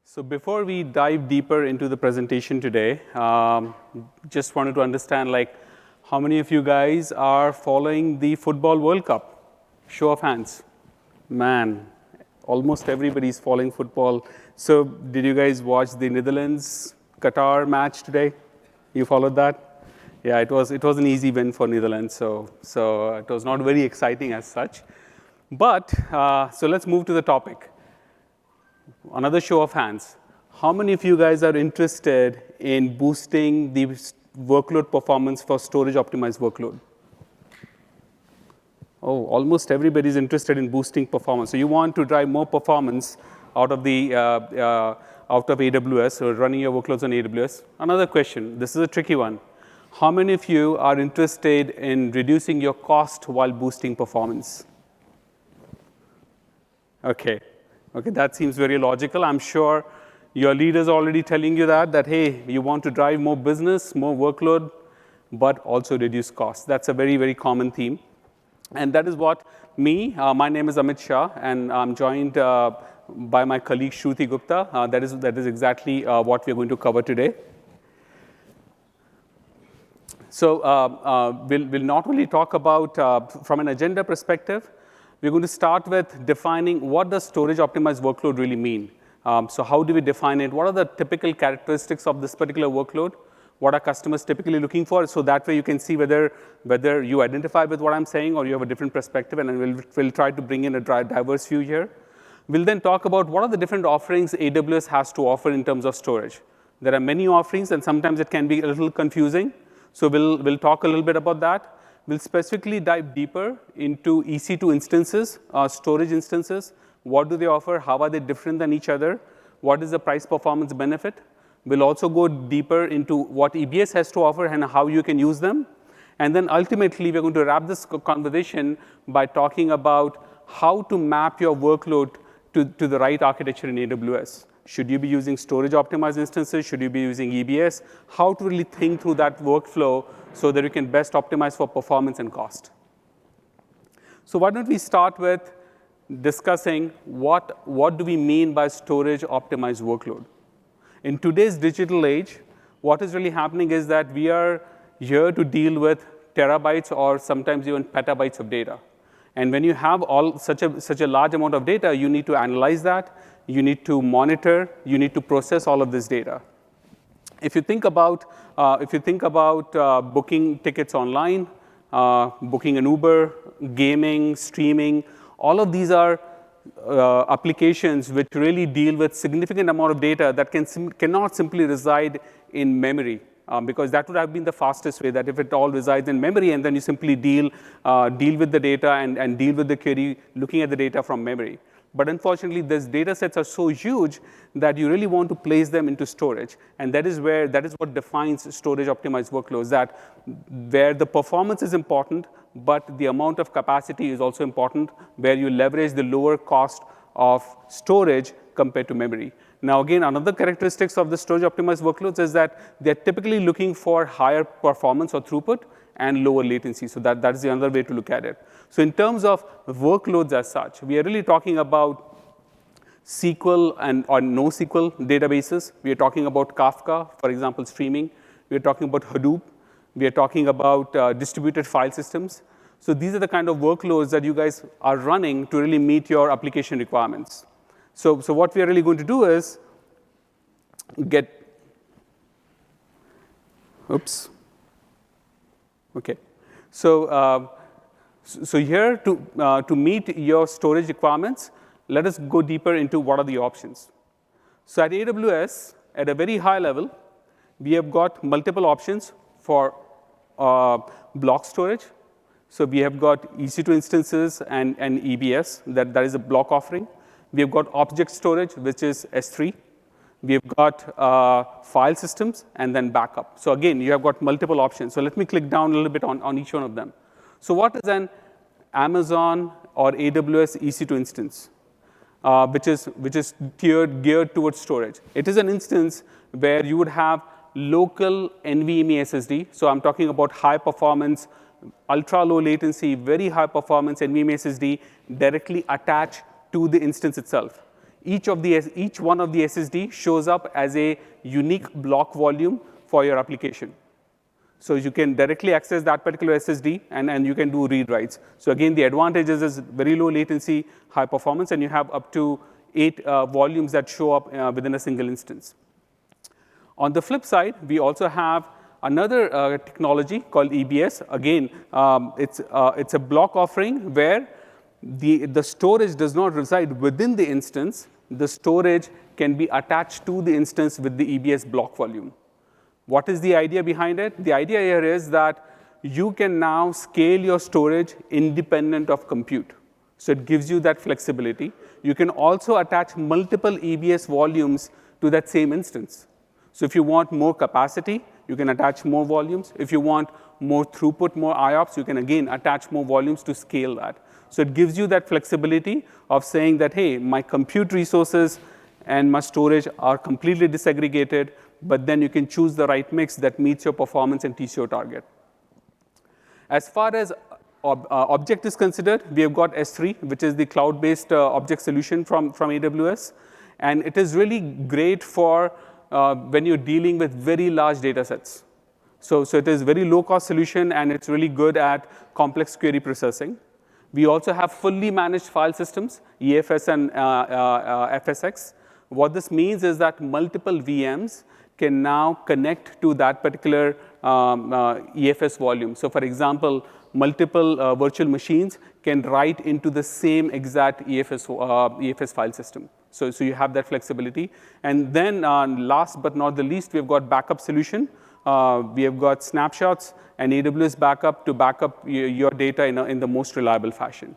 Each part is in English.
So before we dive deeper into the presentation today, just wanted to understand how many of you guys are following the Football World Cup? Show of hands. Man, almost everybody's following football. So did you guys watch the Netherlands-Qatar match today? You followed that? Yeah, it was an easy win for Netherlands, so it was not very exciting as such. But so let's move to the topic. Another show of hands. How many of you guys are interested in boosting the workload performance for storage optimized workload? Oh, almost everybody's interested in boosting performance. So you want to drive more performance out of AWS or running your workloads on AWS. Another question. This is a tricky one. How many of you are interested in reducing your cost while boosting performance? Okay, that seems very logical. I'm sure your leaders are already telling you that hey, you want to drive more business, more workload, but also reduce costs. That's a very, very common theme. And that is what my name is Amit Shah, and I'm joined by my colleague Shruti Gupta. That is exactly what we're going to cover today. So we'll not only talk about, from an agenda perspective, we're going to start with defining what does storage optimized workload really mean. So how do we define it? What are the typical characteristics of this particular workload? What are customers typically looking for? So that way you can see whether you identify with what I'm saying or you have a different perspective, and then we'll try to bring in a diverse view here. We'll then talk about what are the different offerings AWS has to offer in terms of storage. There are many offerings, and sometimes it can be a little confusing. So we'll talk a little bit about that. We'll specifically dive deeper into EC2 instances, storage instances. What do they offer? How are they different than each other? What is the price performance benefit? We'll also go deeper into what EBS has to offer and how you can use them. And then ultimately, we're going to wrap this conversation by talking about how to map your workload to the right architecture in AWS. Should you be using storage optimized instances? Should you be using EBS? How to really think through that workflow so that you can best optimize for performance and cost. So why don't we start with discussing what do we mean by storage optimized workload? In today's digital age, what is really happening is that we are here to deal with terabytes or sometimes even petabytes of data. And when you have such a large amount of data, you need to analyze that, you need to monitor, you need to process all of this data. If you think about booking tickets online, booking an Uber, gaming, streaming, all of these are applications which really deal with significant amount of data that cannot simply reside in memory, because that would have been the fastest way, that if it all resides in memory and then you simply deal with the data and deal with the query looking at the data from memory. But unfortunately, these data sets are so huge that you really want to place them into storage. And that is what defines storage optimized workloads, that where the performance is important, but the amount of capacity is also important, where you leverage the lower cost of storage compared to memory. Now, again, another characteristics of the storage optimized workloads is that they're typically looking for higher performance or throughput and lower latency. So that is the other way to look at it. So in terms of workloads as such, we are really talking about SQL or NoSQL databases. We are talking about Kafka, for example, streaming. We are talking about Hadoop. We are talking about distributed file systems. So these are the kind of workloads that you guys are running to really meet your application requirements. So what we are really going to do is Okay. So here to meet your storage requirements, let us go deeper into what are the options. So at AWS, at a very high level, we have got multiple options for block storage. So we have got EC2 instances and EBS, that is a block offering. We have got object storage, which is S3. We have got file systems and then backup. So again, you have got multiple options. So let me click down a little bit on each one of them. So what is an Amazon or AWS EC2 instance, which is geared towards storage? It is an instance where you would have local NVMe SSD. So I'm talking about high performance, ultra low latency, very high performance NVMe SSD directly attached to the instance itself. each one of the SSD shows up as a unique block volume for your application. So you can directly access that particular SSD, and you can do read writes. So again, the advantages is very low latency, high performance, and you have up to 8 volumes that show up within a single instance. On the flip side, we also have another technology called EBS. Again, it's a block offering where the storage does not reside within the instance. The storage can be attached to the instance with the EBS block volume. What is the idea behind it? The idea here is that you can now scale your storage independent of compute. So it gives you that flexibility. You can also attach multiple EBS volumes to that same instance. So if you want more capacity, you can attach more volumes. If you want more throughput, more IOPS, you can again attach more volumes to scale that. So it gives you that flexibility of saying that, hey, my compute resources and my storage are completely disaggregated, but then you can choose the right mix that meets your performance and TCO target. As far as object is considered, we have got S3, which is the cloud-based object solution from AWS. And it is really great for when you're dealing with very large data sets. So it is very low-cost solution, and it's really good at complex query processing. We also have fully managed file systems, EFS and FSX. What this means is that multiple VMs can now connect to that particular EFS volume. So for example, multiple virtual machines can write into the same exact EFS file system. So you have that flexibility. And then last but not the least, we've got backup solution. We have got snapshots and AWS backup to back up your data in the most reliable fashion.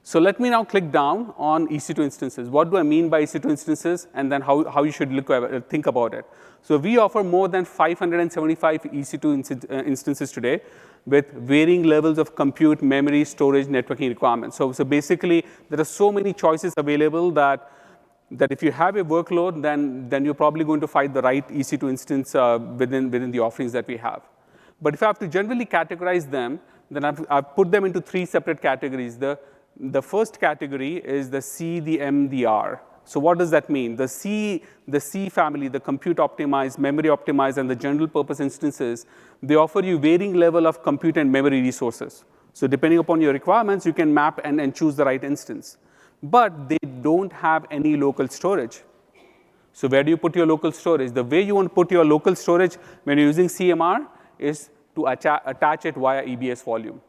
So let me now click down on EC2 instances. What do I mean by EC2 instances, and then how you should think about it? So we offer more than 575 EC2 instances today with varying levels of compute, memory, storage, networking requirements. So basically, there are so many choices available that if you have a workload, then you're probably going to find the right EC2 instance within the offerings that we have. But if I have to generally categorize them, then I've put them into 3 separate categories. The first category is the C, the M, the R. So what does that mean? The C family, the compute optimized, memory optimized, and the general purpose instances, they offer you varying level of compute and memory resources. So depending upon your requirements, you can map and choose the right instance. But they don't have any local storage. So where do you put your local storage? The way you want to put your local storage when you're using CMR is to attach it via EBS volume.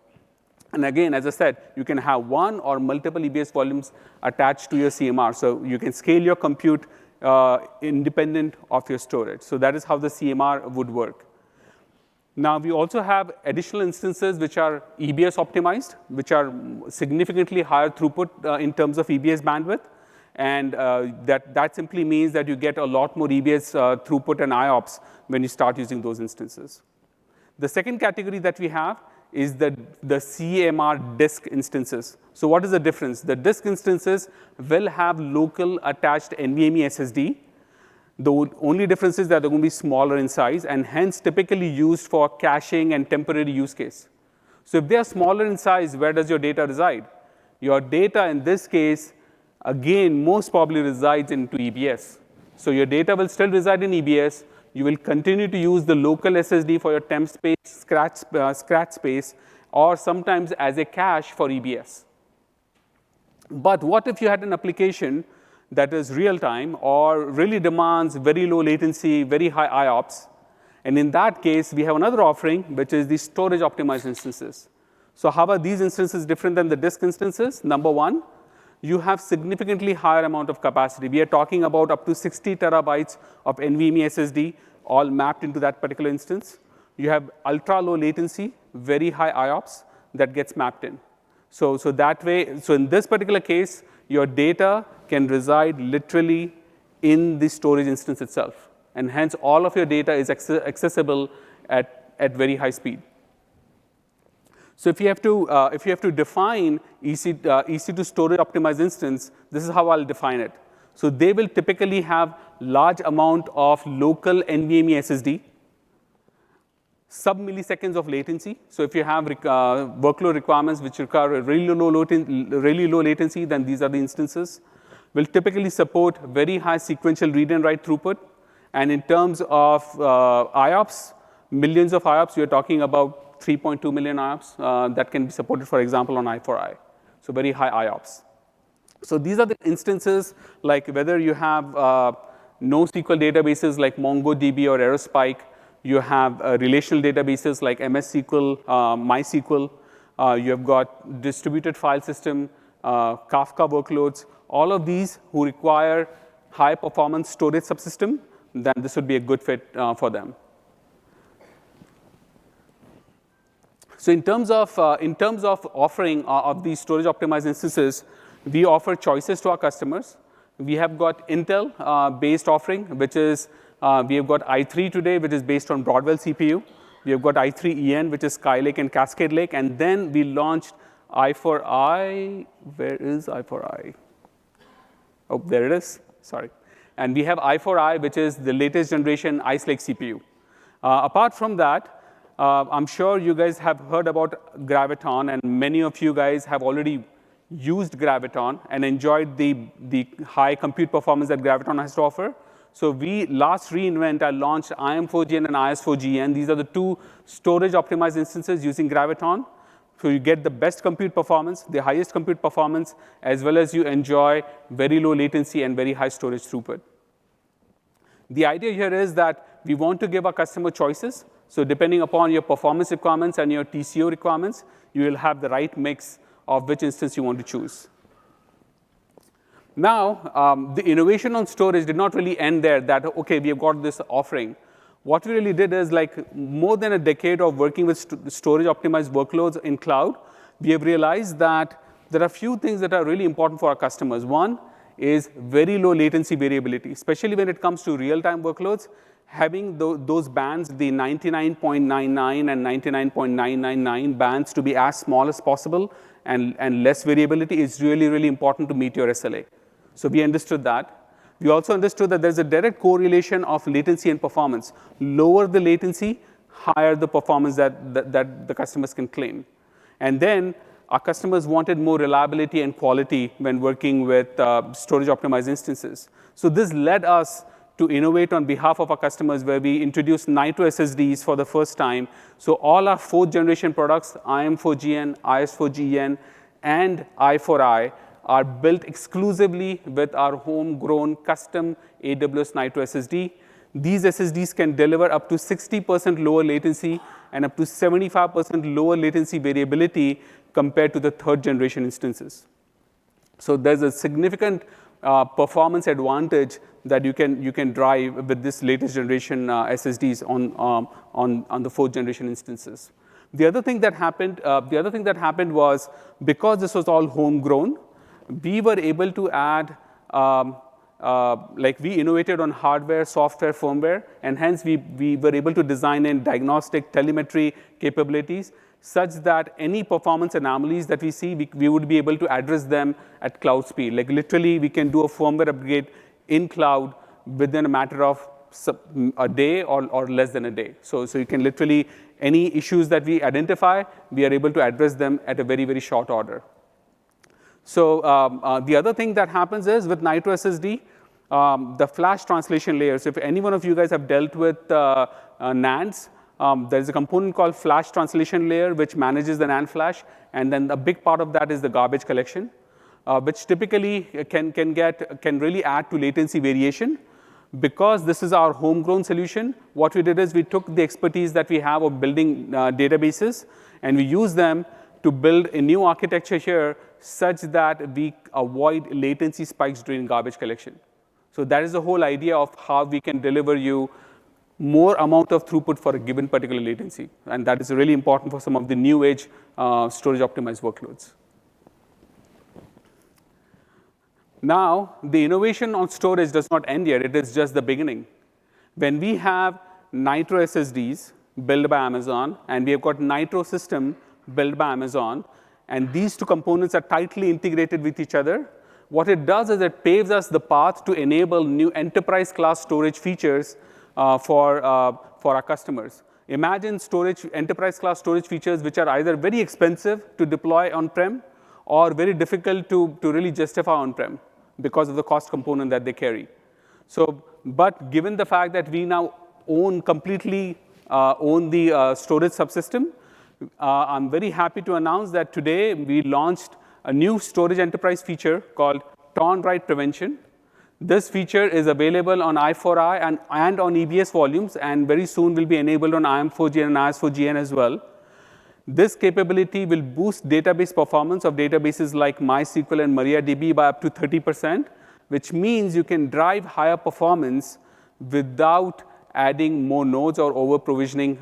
And again, as I said, you can have one or multiple EBS volumes attached to your CMR. So you can scale your compute independent of your storage. So that is how the CMR would work. Now, we also have additional instances which are EBS optimized, which are significantly higher throughput in terms of EBS bandwidth. And that simply means that you get a lot more EBS throughput and IOPS when you start using those instances. The second category that we have is the CMR disk instances. So what is the difference? The disk instances will have local attached NVMe SSD. The only difference is that they're going to be smaller in size and hence typically used for caching and temporary use case. So if they are smaller in size, where does your data reside? Your data in this case, again, most probably resides into EBS. So your data will still reside in EBS. You will continue to use the local SSD for your temp space, scratch space, or sometimes as a cache for EBS. But what if you had an application that is real-time or really demands very low latency, very high IOPS? And in that case, we have another offering, which is the storage optimized instances. So how are these instances different than the disk instances? Number one, you have significantly higher amount of capacity. We are talking about up to 60 terabytes of NVMe SSD, all mapped into that particular instance. You have ultra low latency, very high IOPS that gets mapped in. So that way, so in this particular case, your data can reside literally in the storage instance itself. And hence, all of your data is accessible at very high speed. So if you have to define EC2 storage optimized instance, this is how I'll define it. So they will typically have large amount of local NVMe SSD. sub-milliseconds of latency. So if you have workload requirements which require a really low latency, then these are the instances. Will typically support very high sequential read and write throughput. And in terms of IOPS, millions of IOPS, we are talking about 3.2 million IOPS that can be supported, for example, on I4I. So very high IOPS. So these are the instances, like whether you have NoSQL databases like MongoDB or Aerospike, you have relational databases like MS SQL, MySQL, you have got distributed file system, Kafka workloads, all of these who require high performance storage subsystem, then this would be a good fit for them. So in terms of offering of these storage optimized instances, we offer choices to our customers. We have got Intel based offering, which is we have got i3 today, which is based on Broadwell CPU. We have got i3-EN, which is Skylake and Cascade Lake, and then we launched i4i. Where is i4i? Oh, there it is. Sorry. And we have i4i, which is the latest generation Ice Lake CPU. Apart from that, I'm sure you guys have heard about Graviton, and many of you guys have already used Graviton and enjoyed the high compute performance that Graviton has to offer. So last reInvent, I launched IM4GN and IS4GN. These are the two storage optimized instances using Graviton. So you get the best compute performance, the highest compute performance, as well as you enjoy very low latency and very high storage throughput. The idea here is that we want to give our customer choices. So depending upon your performance requirements and your TCO requirements, you will have the right mix of which instance you want to choose. Now, the innovation on storage did not really end there, that, OK, we have got this offering. What we really did is, like, more than a decade of working with storage-optimized workloads in cloud, we have realized that there are a few things that are really important for our customers. One is very low latency variability, especially when it comes to real-time workloads. Having those bands, the 99.99 and 99.999 bands, to be as small as possible and less variability is really, really important to meet your SLA. So we understood that. We also understood that there's a direct correlation of latency and performance. Lower the latency, higher the performance that the customers can claim. And then our customers wanted more reliability and quality when working with storage-optimized instances. So this led us to innovate on behalf of our customers, where we introduced Nitro SSDs for the first time. So all our fourth-generation products, IM4GN, IS4GN, and I4I, are built exclusively with our homegrown custom AWS Nitro SSD. These SSDs can deliver up to 60% lower latency and up to 75% lower latency variability compared to the third-generation instances. So there's a significant performance advantage that you can drive with this latest generation SSDs on the fourth-generation instances. The other thing that happened was, because this was all homegrown, we were able to add, we innovated on hardware, software, firmware, and hence we were able to design in diagnostic telemetry capabilities such that any performance anomalies that we see, we would be able to address them at cloud speed. Like literally, we can do a firmware upgrade in cloud within a matter of a day or less than a day. So you can literally, any issues that we identify, we are able to address them at a very, very short order. So the other thing that happens is with Nitro SSD, the flash translation layers. If any one of you guys have dealt with NANDs, there's a component called flash translation layer, which manages the NAND flash. And then a big part of that is the garbage collection, which typically can really add to latency variation. Because this is our homegrown solution, what we did is we took the expertise that we have of building databases, and we used them to build a new architecture here such that we avoid latency spikes during garbage collection. So that is the whole idea of how we can deliver you more amount of throughput for a given particular latency. And that is really important for some of the new age storage optimized workloads. Now, the innovation on storage does not end here. It is just the beginning. When we have Nitro SSDs built by Amazon, and we have got Nitro system built by Amazon, and these two components are tightly integrated with each other, what it does is it paves us the path to enable new enterprise class storage features for our customers. Imagine storage, enterprise class storage features which are either very expensive to deploy on-prem or very difficult to really justify on-prem because of the cost component that they carry. So, but given the fact that we now completely own the storage subsystem, I'm very happy to announce that today we launched a new storage enterprise feature called torn write prevention. This feature is available on I4I and on EBS volumes, and very soon will be enabled on IM4GN and IS4GN as well. This capability will boost database performance of databases like MySQL and MariaDB by up to 30%, which means you can drive higher performance without adding more nodes or over-provisioning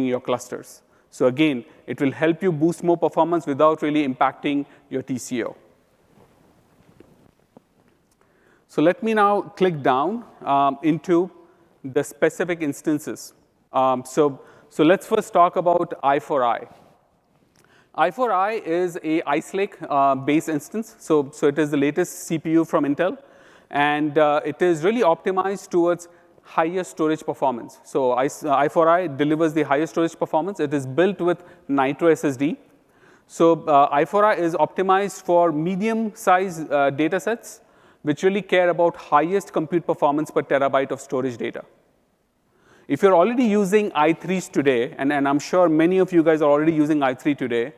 your clusters. So again, it will help you boost more performance without really impacting your TCO. So let me now click down into the specific instances. So let's first talk about I4I. I4I is a Ice Lake-based instance. So it is the latest CPU from Intel. And it is really optimized towards higher storage performance. So I4I delivers the highest storage performance. It is built with Nitro SSD. So I4I is optimized for medium-sized data sets, which really care about highest compute performance per terabyte of storage data. If you're already using i3s today, and I'm sure many of you guys are already using i3 today,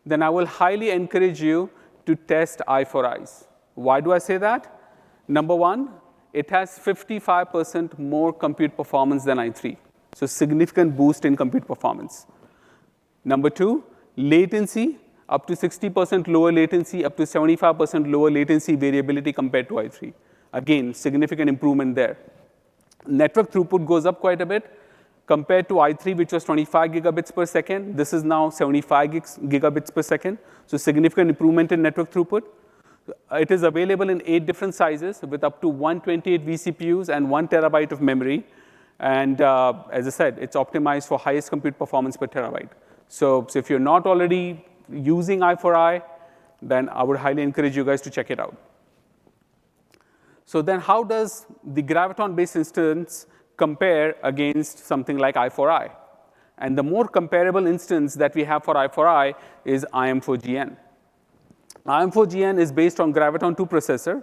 then I will highly encourage you to test I4Is. Why do I say that? Number one, it has 55% more compute performance than i3. So significant boost in compute performance. Number two, latency, up to 60% lower latency, up to 75% lower latency variability compared to i3. Again, significant improvement there. Network throughput goes up quite a bit. Compared to i3, which was 25 gigabits per second, this is now 75 gigabits per second. So significant improvement in network throughput. It is available in 8 different sizes with up to 128 vCPUs and 1 terabyte of memory. And as I said, it's optimized for highest compute performance per terabyte. So if you're not already using I4I, then I would highly encourage you guys to check it out. So then how does the Graviton-based instance compare against something like I4I? And the more comparable instance that we have for I4I is IM4GN. IM4GN is based on Graviton 2 processor.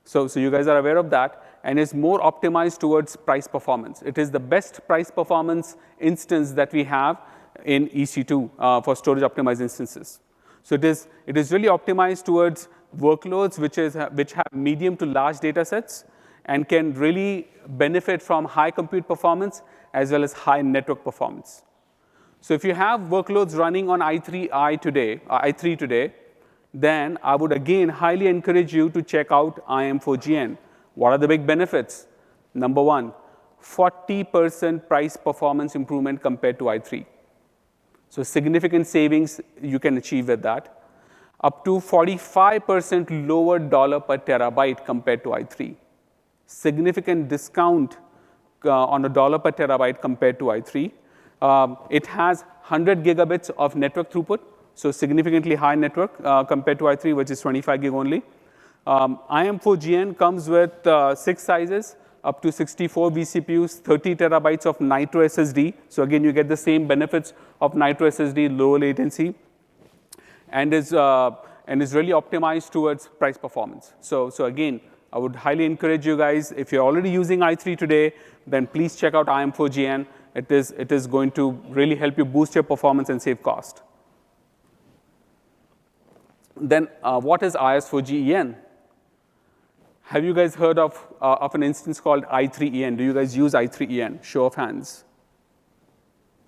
So you guys are aware of that, and is more optimized towards price performance. It is the best price performance instance that we have in EC2 for storage optimized instances. So it is really optimized towards workloads which have medium to large data sets and can really benefit from high compute performance as well as high network performance. So if you have workloads running on i3 today, then I would again highly encourage you to check out IM4GN. What are the big benefits? Number one, 40% price performance improvement compared to i3. So significant savings you can achieve with that. Up to 45% lower dollar per terabyte compared to i3. Significant discount on a dollar per terabyte compared to i3. It has 100 gigabits of network throughput, so significantly high network compared to i3, which is 25 gig only. IM4GN comes with 6 sizes, up to 64 vCPUs, 30 terabytes of Nitro SSD. So again, you get the same benefits of Nitro SSD, low latency, and is really optimized towards price performance. So again, I would highly encourage you guys, if you're already using i3 today, then please check out IM4GN. It is going to really help you boost your performance and save cost. Then what is IS4GEN? Have you guys heard of an instance called i3EN? Do you guys use i3EN? Show of hands.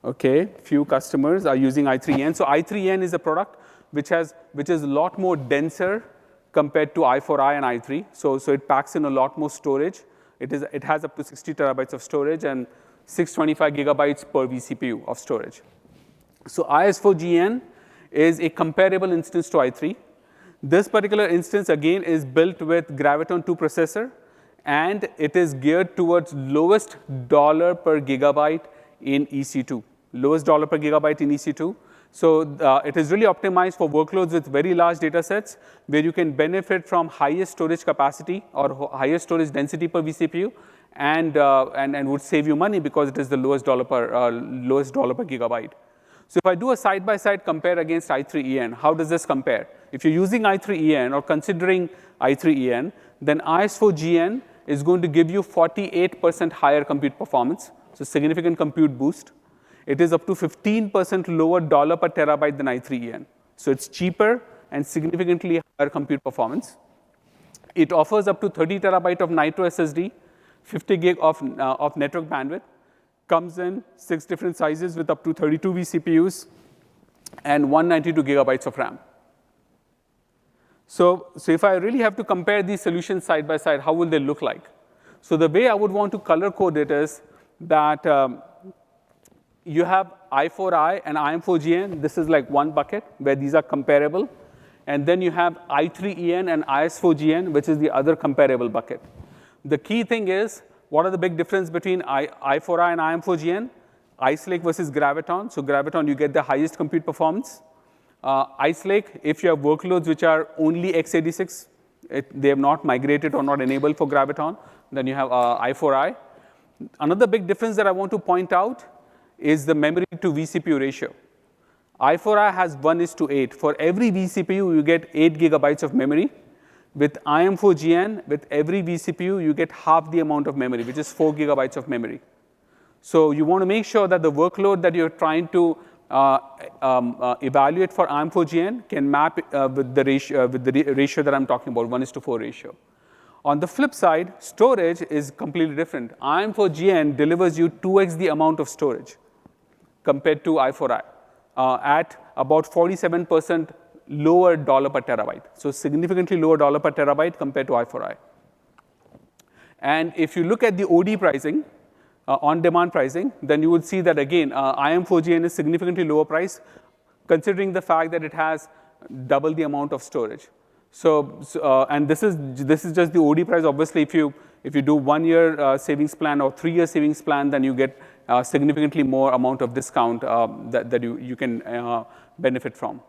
Okay, few customers are using i3EN. So i3EN is a product which is a lot more denser compared to i4I and i3. So it packs in a lot more storage. It has up to 60 terabytes of storage and 625 gigabytes per vCPU of storage. So IS4GEN is a comparable instance to i3. This particular instance, again, is built with Graviton 2 processor, and it is geared towards lowest dollar per gigabyte in EC2. Lowest dollar per gigabyte in EC2. So it is really optimized for workloads with very large data sets where you can benefit from highest storage capacity or highest storage density per vCPU and would save you money because it is the lowest dollar per gigabyte. So if I do a side-by-side compare against i3-EN, how does this compare? If you're using i3-EN or considering i3-EN, then IS4GN is going to give you 48% higher compute performance, so significant compute boost. It is up to 15% lower dollar per terabyte than i3-EN. So it's cheaper and significantly higher compute performance. It offers up to 30 terabyte of Nitro SSD, 50 gig of network bandwidth, comes in 6 different sizes with up to 32 vCPUs and 192 gigabytes of RAM. So if I really have to compare these solutions side by side, how will they look like? So the way I would want to color code it is that you have i4i and IM4GN. This is like one bucket where these are comparable. And then you have i3-EN and IS4GN, which is the other comparable bucket. The key thing is, what are the big difference between i4i and IM4GN? Ice Lake versus Graviton. So Graviton, you get the highest compute performance. Ice Lake, if you have workloads which are only x86, they have not migrated or not enabled for Graviton, then you have i4i. Another big difference that I want to point out is the memory to vCPU ratio. i4i has 1:8. For every vCPU, you get 8 gigabytes of memory. With IM4GN, with every vCPU, you get half the amount of memory, which is 4 gigabytes of memory. So you want to make sure that the workload that you're trying to evaluate for IM4GN can map with the ratio that I'm talking about, 1:4 ratio. On the flip side, storage is completely different. IM4GN delivers you 2x the amount of storage compared to i4i at about 47% lower dollar per terabyte. So significantly lower dollar per terabyte compared to i4i. And if you look at the OD pricing, on-demand pricing, then you would see that again, IM4GN is significantly lower price, considering the fact that it has double the amount of storage. And this is just the OD price. Obviously, if you do 1 year savings plan or 3 year savings plan, then you get significantly more amount of discount that you can benefit from.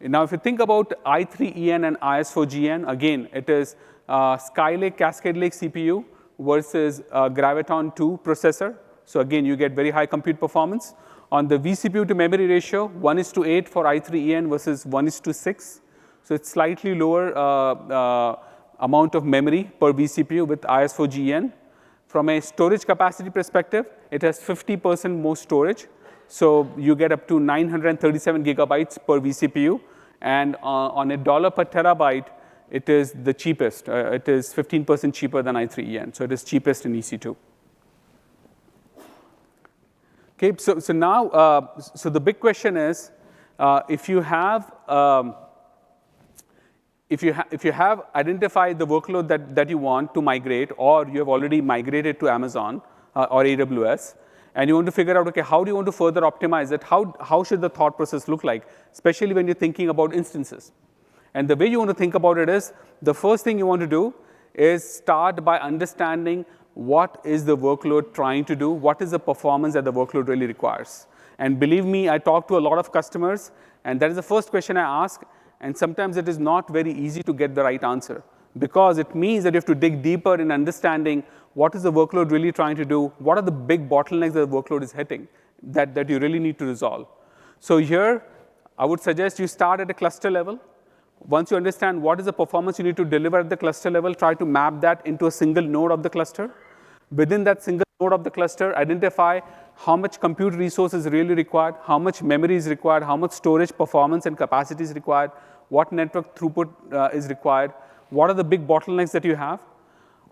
Now, if you think about i3-EN and IS4GN, again, it is Skylake, Cascade Lake CPU versus Graviton 2 processor. So again, you get very high compute performance. On the vCPU to memory ratio, 1:8 for i3-EN versus 1:6. So it's slightly lower amount of memory per vCPU with IS4GN. From a storage capacity perspective, it has 50% more storage. So you get up to 937 gigabytes per vCPU. And on a dollar per terabyte, it is the cheapest. It is 15% cheaper than i3-EN. So it is cheapest in EC2. Okay, so now, so the big question is, if you have identified the workload that you want to migrate, or you have already migrated to Amazon or AWS, and you want to figure out, okay, how do you want to further optimize it? How should the thought process look like, especially when you're thinking about instances? And the way you want to think about it is, the first thing you want to do is start by understanding what is the workload trying to do, what is the performance that the workload really requires. And believe me, I talk to a lot of customers, and that is the first question I ask, and sometimes it is not very easy to get the right answer, because it means that you have to dig deeper in understanding what is the workload really trying to do, what are the big bottlenecks that the workload is hitting that you really need to resolve. So here, I would suggest you start at a cluster level. Once you understand what is the performance you need to deliver at the cluster level, try to map that into a single node of the cluster. Within that single node of the cluster, identify how much compute resource is really required, how much memory is required, how much storage performance and capacity is required, what network throughput is required, what are the big bottlenecks that you have.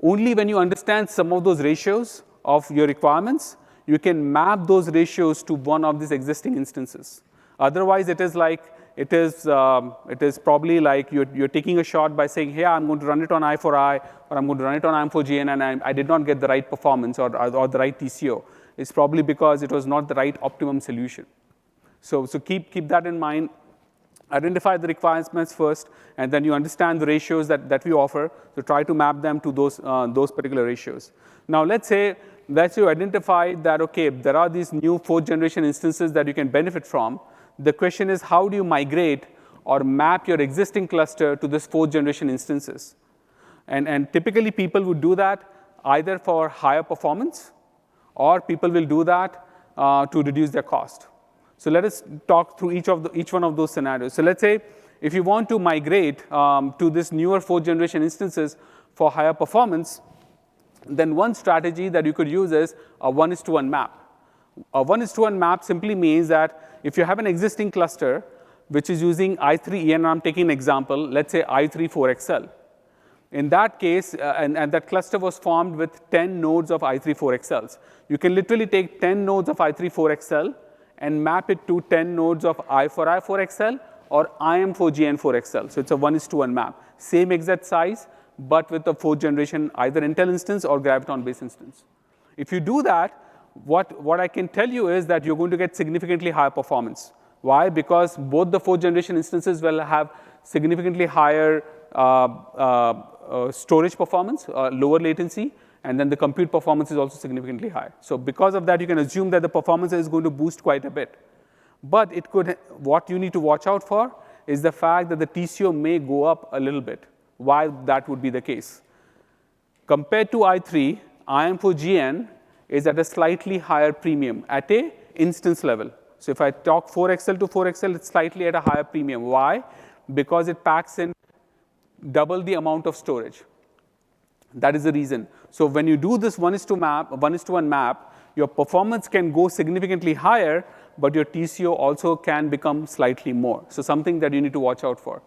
Only when you understand some of those ratios of your requirements, you can map those ratios to one of these existing instances. Otherwise, it is probably like you're taking a shot by saying, hey, I'm going to run it on i4i, or I'm going to run it on IM4GN, and I did not get the right performance or the right TCO. It's probably because it was not the right optimum solution. So keep that in mind. Identify the requirements first, and then you understand the ratios that we offer, so try to map them to those particular ratios. Now, let's say that you identify that, okay, there are these new 4th generation instances that you can benefit from. The question is, how do you migrate or map your existing cluster to this 4th generation instances? And typically, people would do that either for higher performance, or people will do that to reduce their cost. So let us talk through each one of those scenarios. So let's say if you want to migrate to this newer 4th generation instances for higher performance, then one strategy that you could use is a 1:1 map. A 1:1 map simply means that if you have an existing cluster which is using i3 and I'm taking an example, let's say i3 4XL. In that case, and that cluster was formed with 10 nodes of i3 4XLs. You can literally take 10 nodes of i3 4XL and map it to 10 nodes of i4i 4XL or IM4GN 4XL. So it's a 1:1 map. Same exact size, but with the 4th generation, either Intel instance or Graviton-based instance. If you do that, what I can tell you is that you're going to get significantly higher performance. Why? Because both the 4th generation instances will have significantly higher storage performance, lower latency, and then the compute performance is also significantly higher. So because of that, you can assume that the performance is going to boost quite a bit. But what you need to watch out for is the fact that the TCO may go up a little bit. Why that would be the case? Compared to i3, IM4GN is at a slightly higher premium at a instance level. So if I talk 4XL to 4XL, it's slightly at a higher premium. Why? Because it packs in double the amount of storage. That is the reason. So when you do this 1:1 map, your performance can go significantly higher, but your TCO also can become slightly more. So something that you need to watch out for.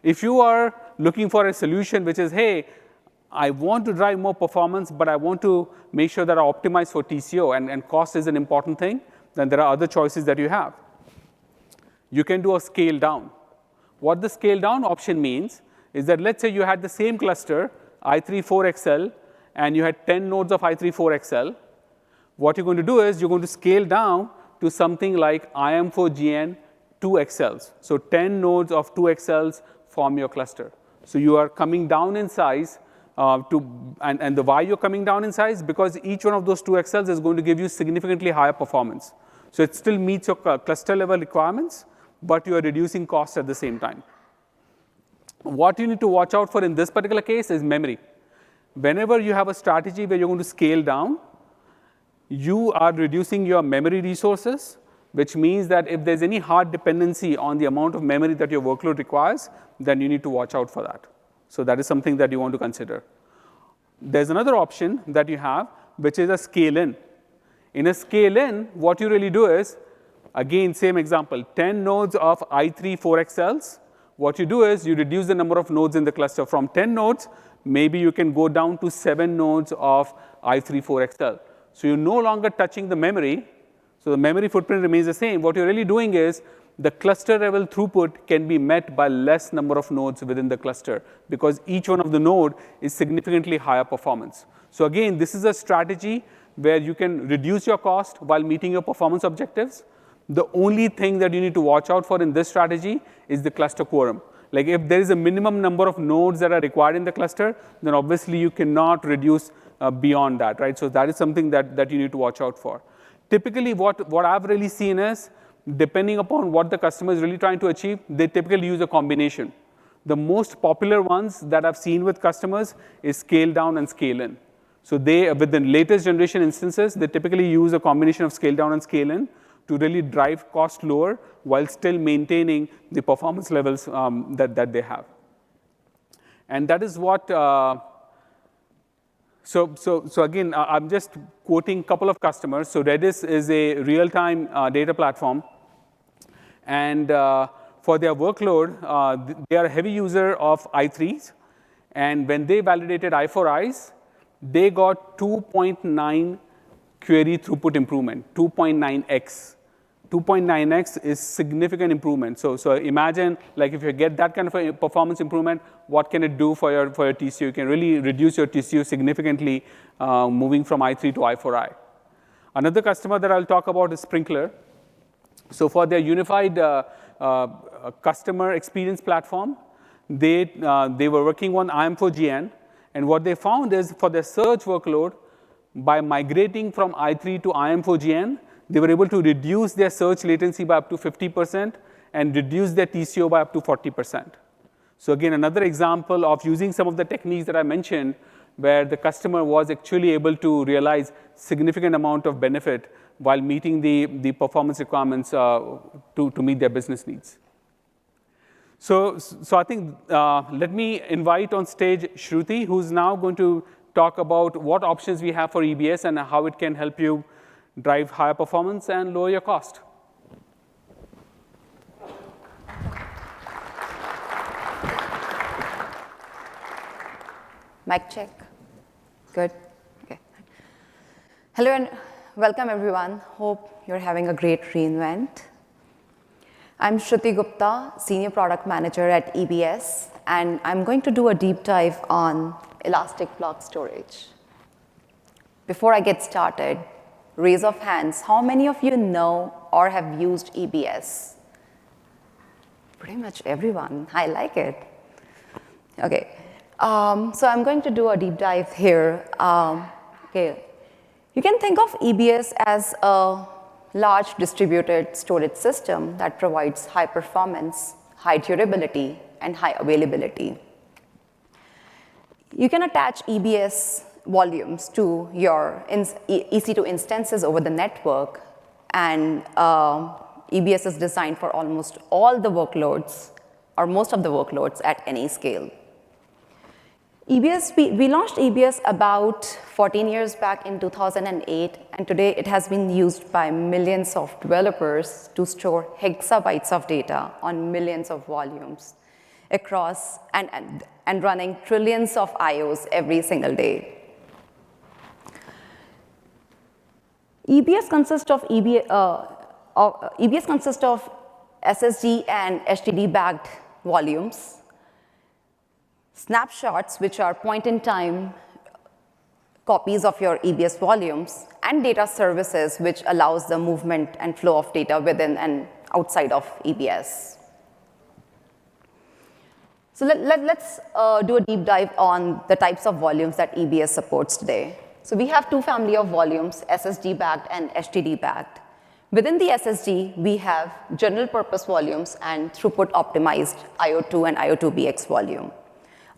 If you are looking for a solution which is, hey, I want to drive more performance, but I want to make sure that I optimize for TCO, and cost is an important thing, then there are other choices that you have. You can do a scale down. What the scale down option means is that let's say you had the same cluster, i3 4XL, and you had 10 nodes of i3 4XL. What you're going to do is you're going to scale down to something like IM4GN 2XLs. So 10 nodes of 2XLs form your cluster. So you are coming down in size and the why you're coming down in size, because each one of those 2XLs is going to give you significantly higher performance. So it still meets your cluster level requirements, but you are reducing costs at the same time. What you need to watch out for in this particular case is memory. Whenever you have a strategy where you're going to scale down, you are reducing your memory resources, which means that if there's any hard dependency on the amount of memory that your workload requires, then you need to watch out for that. So that is something that you want to consider. There's another option that you have, which is a scale-in. In a scale-in, what you really do is, again, same example, 10 nodes of i3 4XLs. What you do is you reduce the number of nodes in the cluster. From 10 nodes, maybe you can go down to 7 nodes of i3 4XL. So you're no longer touching the memory. So the memory footprint remains the same. What you're really doing is the cluster level throughput can be met by less number of nodes within the cluster, because each one of the node is significantly higher performance. So again, this is a strategy where you can reduce your cost while meeting your performance objectives. The only thing that you need to watch out for in this strategy is the cluster quorum. Like if there is a minimum number of nodes that are required in the cluster, then obviously you cannot reduce beyond that, right? So that is something that you need to watch out for. Typically, what I've really seen is, depending upon what the customer is really trying to achieve, they typically use a combination. The most popular ones that I've seen with customers is scale down and scale in. So with the latest generation instances, they typically use a combination of scale down and scale in to really drive cost lower while still maintaining the performance levels that they have. And that is what, so again, I'm just quoting a couple of customers. So Redis is a real-time data platform. And for their workload, they are a heavy user of i3s. And when they validated i4is, they got 2.9 query throughput improvement, 2.9x. 2.9x is significant improvement. So imagine, like, if you get that kind of a performance improvement, what can it do for your TCO? You can really reduce your TCO significantly, moving from i3 to i4i. Another customer that I'll talk about is Sprinkler. So for their unified customer experience platform, they were working on IM4GN. And what they found is, for their search workload, by migrating from i3 to IM4GN, they were able to reduce their search latency by up to 50% and reduce their TCO by up to 40%. So again, another example of using some of the techniques that I mentioned, where the customer was actually able to realize significant amount of benefit while meeting the performance requirements to meet their business needs. So I think let me invite on stage Shruti, who's now going to talk about what options we have for EBS and how it can help you drive higher performance and lower your cost. Mic check. Good. Okay. Hello and welcome, everyone. Hope you're having a great reInvent. I'm Shruti Gupta, Senior Product Manager at EBS, and I'm going to do a deep dive on elastic block storage. Before I get started, raise of hands, how many of you know or have used EBS? Pretty much everyone. I like it. Okay. So I'm going to do a deep dive here. Okay. You can think of EBS as a large distributed storage system that provides high performance, high durability, and high availability. You can attach EBS volumes to your EC2 instances over the network, and EBS is designed for almost all the workloads, or most of the workloads at any scale. EBS, we launched EBS about 14 years back in 2008, and today it has been used by millions of developers to store hexabytes of data on millions of volumes across and running trillions of IOs every single day. EBS consists of SSD and HDD-backed volumes, snapshots, which are point-in-time copies of your EBS volumes, and data services, which allows the movement and flow of data within and outside of EBS. So let's do a deep dive on the types of volumes that EBS supports today. So we have two families of volumes, SSD-backed and HDD-backed. Within the SSD, we have general-purpose volumes and throughput-optimized IO2 and IO2BX volume.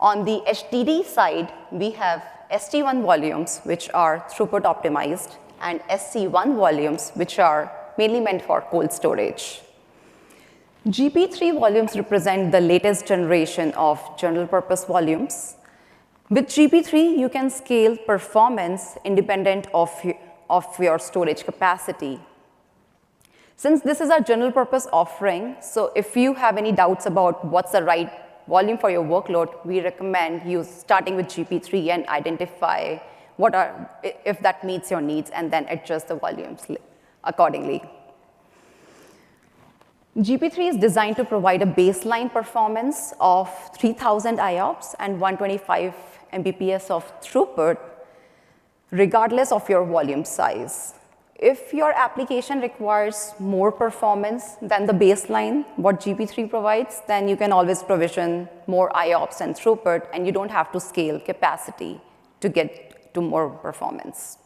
On the HDD side, we have ST1 volumes, which are throughput optimized, and SC1 volumes, which are mainly meant for cold storage. GP3 volumes represent the latest generation of general purpose volumes. With GP3, you can scale performance independent of your storage capacity. Since this is our general purpose offering, so if you have any doubts about what's the right volume for your workload, we recommend you starting with GP3 and identify if that meets your needs, and then adjust the volumes accordingly. GP3 is designed to provide a baseline performance of 3,000 IOPS and 125 Mbps of throughput, regardless of your volume size. If your application requires more performance than the baseline, what GP3 provides, then you can always provision more IOPS and throughput, and you don't have to scale capacity to get to more performance.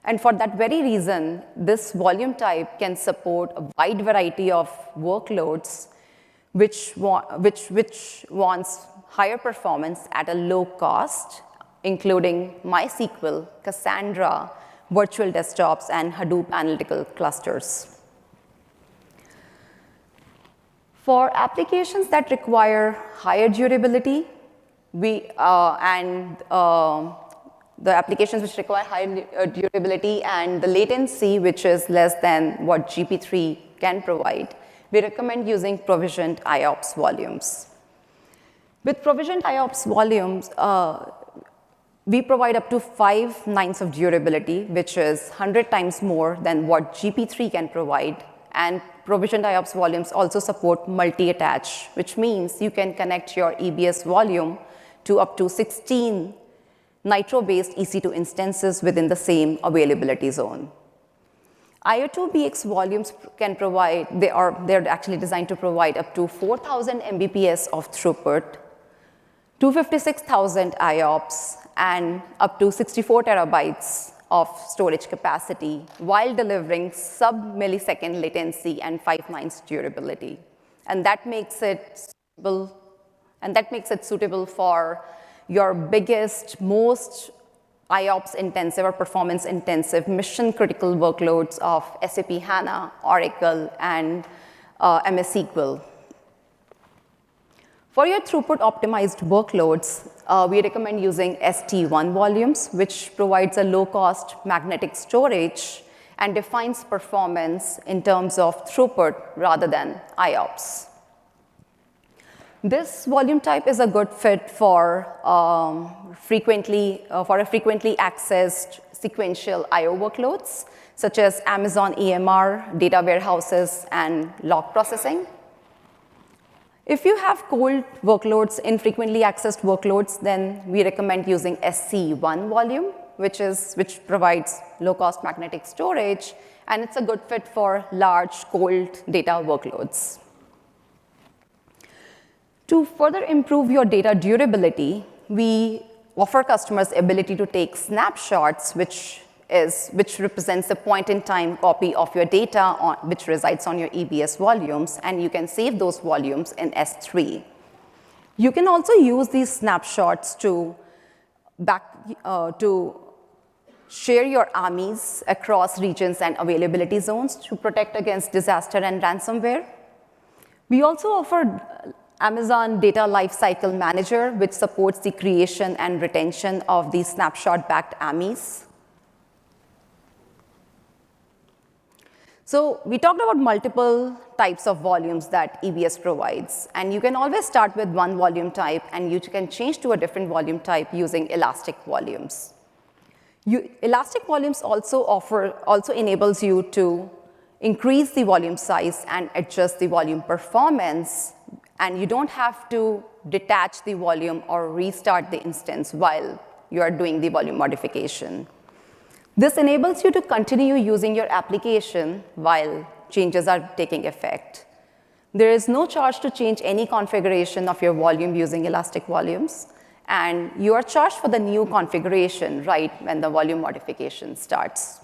And for that very reason, this volume type can support a wide variety of workloads which wants higher performance at a low cost, including MySQL, Cassandra, virtual desktops, and Hadoop analytical clusters. For applications that require higher durability, the applications which require higher durability and the latency, which is less than what GP3 can provide, we recommend using provisioned IOPS volumes. With provisioned IOPS volumes, we provide up to 5 nines of durability, which is 100 times more than what GP3 can provide. And provisioned IOPS volumes also support multi-attach, which means you can connect your EBS volume to up to 16 Nitro-based EC2 instances within the same availability zone. IO2BX volumes can provide, they're actually designed to provide up to 4,000 Mbps of throughput, 256,000 IOPS, and up to 64 terabytes of storage capacity while delivering sub-millisecond latency and 5 nines durability. And that makes it suitable for your biggest, most IOPS-intensive or performance-intensive mission-critical workloads of SAP HANA, Oracle, and MS SQL. For your throughput-optimized workloads, we recommend using ST1 volumes, which provides a low-cost magnetic storage and defines performance in terms of throughput rather than IOPS. This volume type is a good fit for a frequently accessed sequential I/O workloads, such as Amazon EMR, data warehouses, and log processing. If you have cold workloads, infrequently accessed workloads, then we recommend using SC1 volume, which provides low-cost magnetic storage, and it's a good fit for large cold data workloads. To further improve your data durability, we offer customers ability to take snapshots, which represents a point-in-time copy of your data which resides on your EBS volumes, and you can save those volumes in S3. You can also use these snapshots to share your armies across regions and availability zones to protect against disaster and ransomware. We also offer Amazon Data Lifecycle Manager, which supports the creation and retention of these snapshot-backed armies. So we talked about multiple types of volumes that EBS provides, and you can always start with one volume type, and you can change to a different volume type using elastic volumes. Elastic volumes also enables you to increase the volume size and adjust the volume performance, and you don't have to detach the volume or restart the instance while you are doing the volume modification. This enables you to continue using your application while changes are taking effect. There is no charge to change any configuration of your volume using elastic volumes, and you are charged for the new configuration right when the volume modification starts.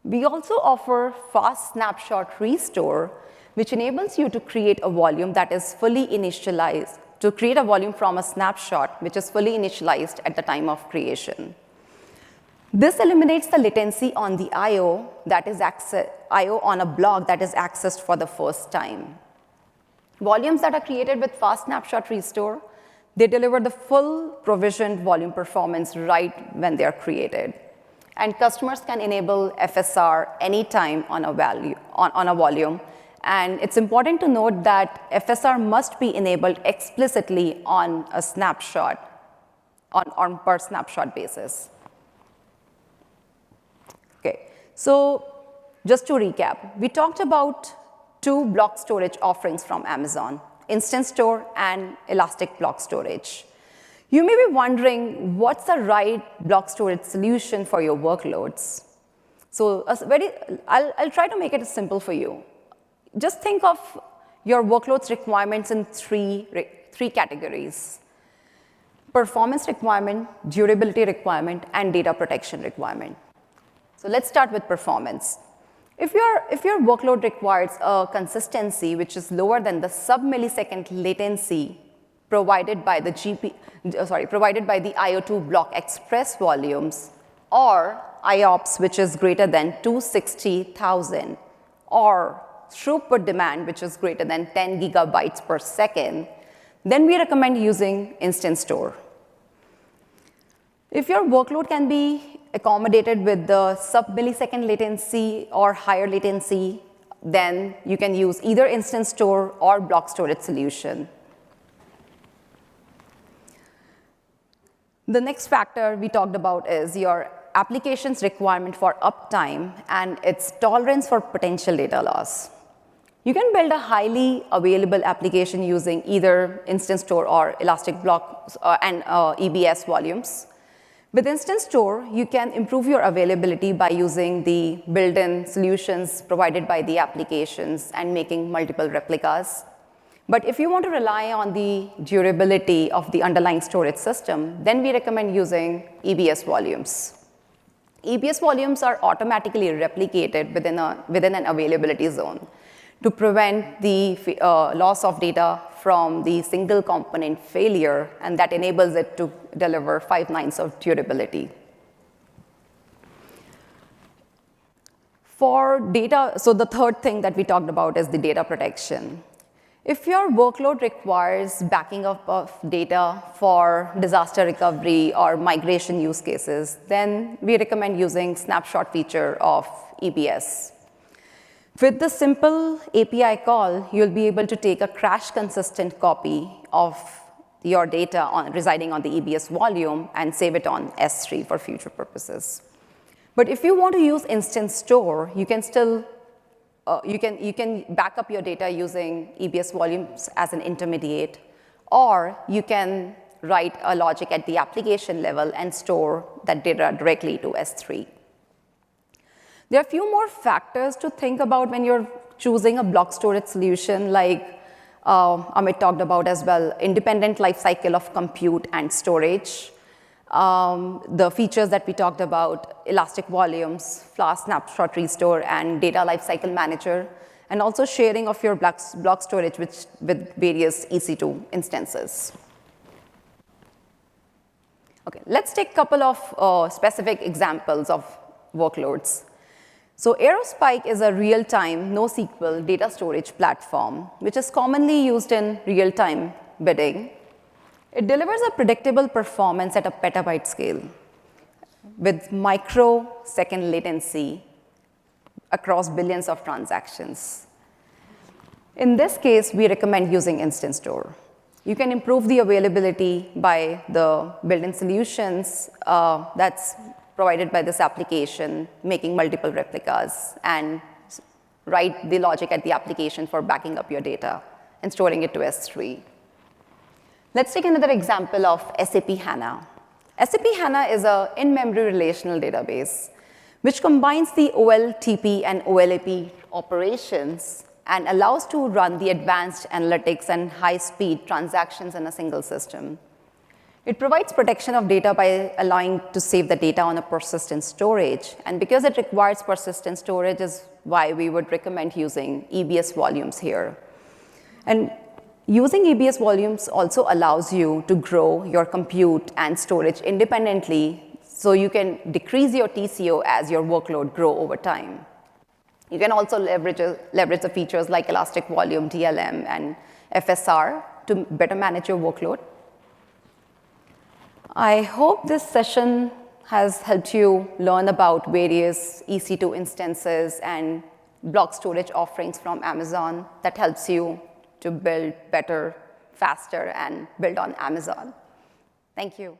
We also offer fast snapshot restore, which enables you to create a volume that is fully initialized, to create a volume from a snapshot which is fully initialized at the time of creation. This eliminates the latency on the I/O on a block that is accessed for the first time. Volumes that are created with fast snapshot restore, they deliver the full provisioned volume performance right when they are created. And customers can enable FSR anytime on a volume. And it's important to note that FSR must be enabled explicitly on a snapshot, on per snapshot basis. Okay, so just to recap, we talked about two block storage offerings from Amazon, Instant Store and Elastic Block Storage. You may be wondering, what's the right block storage solution for your workloads? So I'll try to make it simple for you. Just think of your workloads requirements in three categories: performance requirement, durability requirement, and data protection requirement. So let's start with performance. If your workload requires a consistency which is lower than the sub-millisecond latency provided by the IO2 block express volumes, or IOPS which is greater than 260,000, or throughput demand which is greater than 10 gigabytes per second, then we recommend using Instant Store. If your workload can be accommodated with the sub-millisecond latency or higher latency, then you can use either Instant Store or block storage solution. The next factor we talked about is your application's requirement for uptime and its tolerance for potential data loss. You can build a highly available application using either Instant Store or Elastic Block and EBS volumes. With Instant Store, you can improve your availability by using the built-in solutions provided by the applications and making multiple replicas. But if you want to rely on the durability of the underlying storage system, then we recommend using EBS volumes. EBS volumes are automatically replicated within an availability zone to prevent the loss of data from the single component failure, and that enables it to deliver 5 nines of durability. For data, so the third thing that we talked about is the data protection. If your workload requires backing up of data for disaster recovery or migration use cases, then we recommend using Snapshot feature of EBS. With the simple API call, you'll be able to take a crash-consistent copy of your data residing on the EBS volume and save it on S3 for future purposes. But if you want to use instant store, you can still you can back up your data using EBS volumes as an intermediate, or you can write a logic at the application level and store that data directly to S3. There are a few more factors to think about when you're choosing a block storage solution, like Amit talked about as well, independent lifecycle of compute and storage. The features that we talked about, elastic volumes, flash snapshot restore, and data lifecycle manager, and also sharing of your block storage with various EC2 instances. Okay, let's take a couple of specific examples of workloads. So Aerospike is a real-time, NoSQL data storage platform, which is commonly used in real-time bidding. It delivers a predictable performance at a petabyte scale with microsecond latency across billions of transactions. In this case, we recommend using Instant Store. You can improve the availability by the built-in solutions that's provided by this application, making multiple replicas, and write the logic at the application for backing up your data and storing it to S3. Let's take another example of SAP HANA. SAP HANA is an in-memory relational database which combines the OLTP and OLAP operations and allows to run the advanced analytics and high-speed transactions in a single system. It provides protection of data by allowing to save the data on a persistent storage. And because it requires persistent storage is why we would recommend using EBS volumes here. And using EBS volumes also allows you to grow your compute and storage independently, so you can decrease your TCO as your workload grow over time. You can also leverage the features like elastic volume, DLM, and FSR to better manage your workload. I hope this session has helped you learn about various EC2 instances and block storage offerings from Amazon that helps you to build better, faster, and build on Amazon. Thank you.